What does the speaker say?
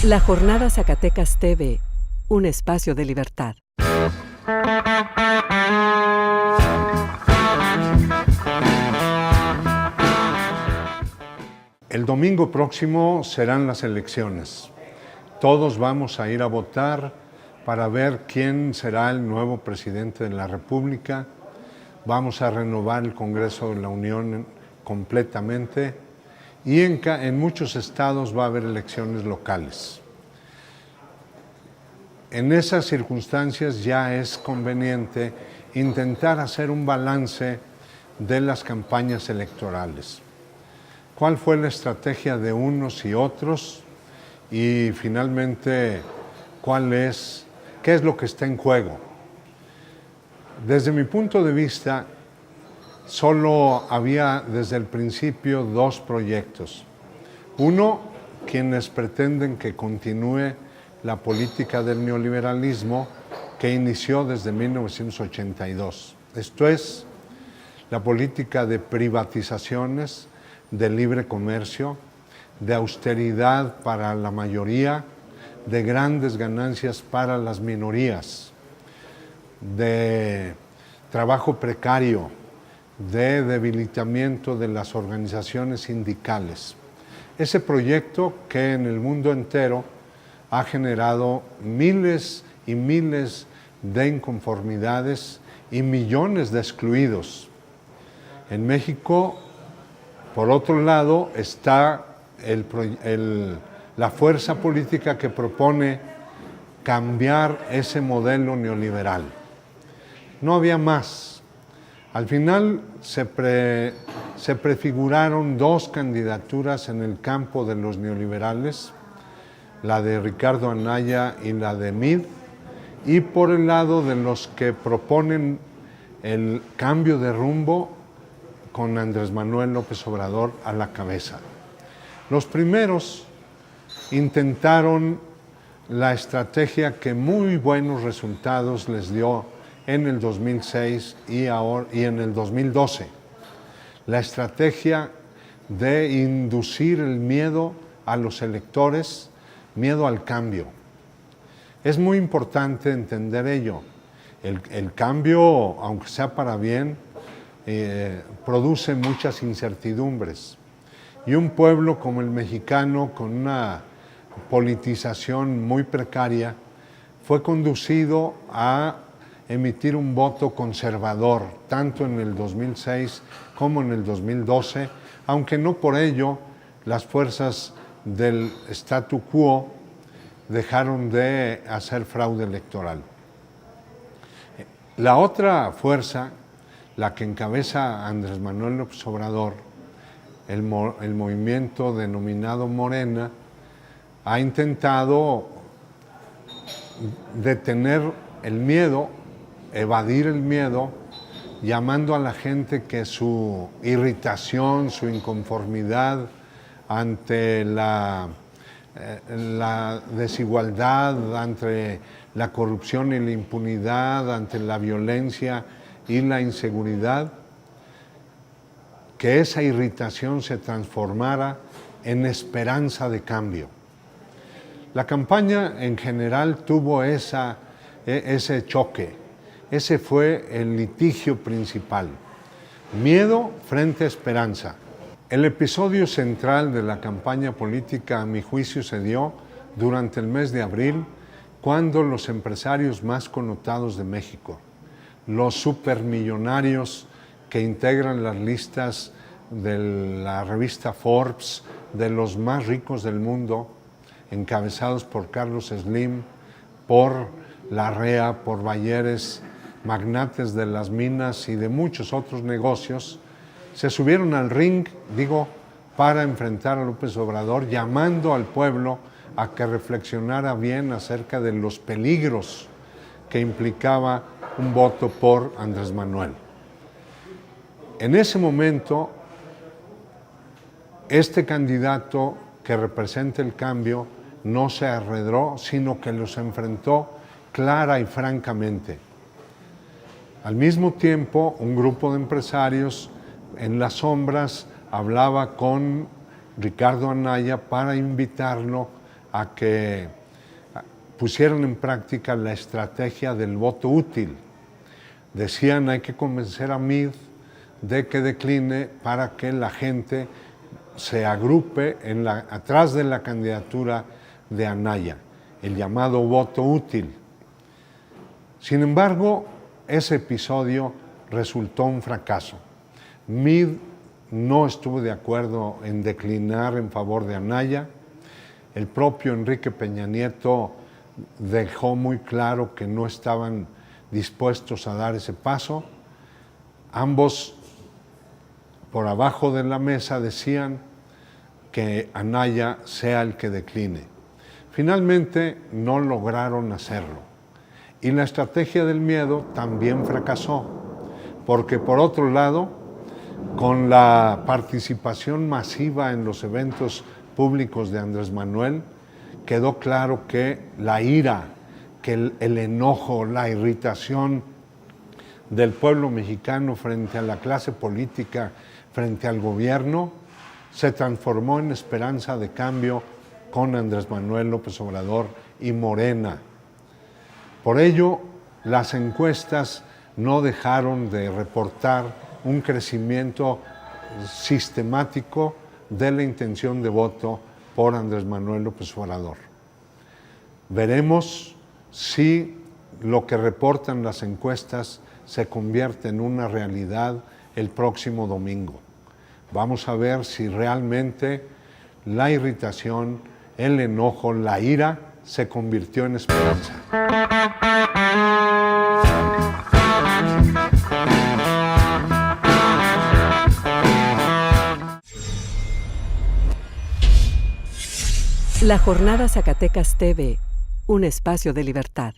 La Jornada Zacatecas TV, un espacio de libertad. El domingo próximo serán las elecciones. Todos vamos a ir a votar para ver quién será el nuevo presidente de la República. Vamos a renovar el Congreso de la Unión completamente y en muchos estados va a haber elecciones locales. En esas circunstancias ya es conveniente intentar hacer un balance de las campañas electorales. ¿Cuál fue la estrategia de unos y otros? Y finalmente, ¿qué es lo que está en juego? Desde mi punto de vista, solo había desde el principio dos proyectos. Uno, quienes pretenden que continúe la política del neoliberalismo que inició desde 1982. Esto es, la política de privatizaciones, de libre comercio, de austeridad para la mayoría, de grandes ganancias para las minorías, de trabajo precario, de debilitamiento de las organizaciones sindicales. Ese proyecto que en el mundo entero ha generado miles y miles de inconformidades y millones de excluidos. En México, por otro lado, está la fuerza política que propone cambiar ese modelo neoliberal. No había más. Al final se prefiguraron dos candidaturas en el campo de los neoliberales, la de Ricardo Anaya y la de Mid, y por el lado de los que proponen el cambio de rumbo con Andrés Manuel López Obrador a la cabeza. Los primeros intentaron la estrategia que muy buenos resultados les dio en el 2006 y en el 2012. La estrategia de inducir el miedo a los electores, miedo al cambio. Es muy importante entender ello. El cambio, aunque sea para bien, produce muchas incertidumbres. Y un pueblo como el mexicano, con una politización muy precaria, fue conducido a emitir un voto conservador, tanto en el 2006 como en el 2012, aunque no por ello las fuerzas del statu quo dejaron de hacer fraude electoral. La otra fuerza, la que encabeza Andrés Manuel López Obrador, el movimiento denominado Morena, ha intentado detener el miedo, evadir el miedo, llamando a la gente que su irritación, su inconformidad ante la desigualdad, ante la corrupción y la impunidad, ante la violencia y la inseguridad, que esa irritación se transformara en esperanza de cambio. La campaña en general tuvo ese choque, ese fue el litigio principal, miedo frente a esperanza. El episodio central de la campaña política, a mi juicio, se dio durante el mes de abril, cuando los empresarios más connotados de México, los supermillonarios que integran las listas de la revista Forbes de los más ricos del mundo, encabezados por Carlos Slim, por Larrea, por Bayeres, magnates de las minas y de muchos otros negocios, se subieron al ring, para enfrentar a López Obrador, llamando al pueblo a que reflexionara bien acerca de los peligros que implicaba un voto por Andrés Manuel. En ese momento, este candidato que representa el cambio no se arredró, sino que los enfrentó clara y francamente. Al mismo tiempo, un grupo de empresarios en las sombras hablaba con Ricardo Anaya para invitarlo a que pusieran en práctica la estrategia del voto útil. Decían, hay que convencer a Meade de que decline para que la gente se agrupe atrás de la candidatura de Anaya, el llamado voto útil. Sin embargo, ese episodio resultó un fracaso. Meade no estuvo de acuerdo en declinar en favor de Anaya. El propio Enrique Peña Nieto dejó muy claro que no estaban dispuestos a dar ese paso. Ambos, por abajo de la mesa, decían que Anaya sea el que decline. Finalmente no lograron hacerlo. Y la estrategia del miedo también fracasó, porque por otro lado, con la participación masiva en los eventos públicos de Andrés Manuel, quedó claro que la ira, que el enojo, la irritación del pueblo mexicano frente a la clase política, frente al gobierno, se transformó en esperanza de cambio con Andrés Manuel López Obrador y Morena. Por ello, las encuestas no dejaron de reportar un crecimiento sistemático de la intención de voto por Andrés Manuel López Obrador. Veremos si lo que reportan las encuestas se convierte en una realidad el próximo domingo. Vamos a ver si realmente la irritación, el enojo, la ira se convirtió en esperanza. La Jornada Zacatecas TV, un espacio de libertad.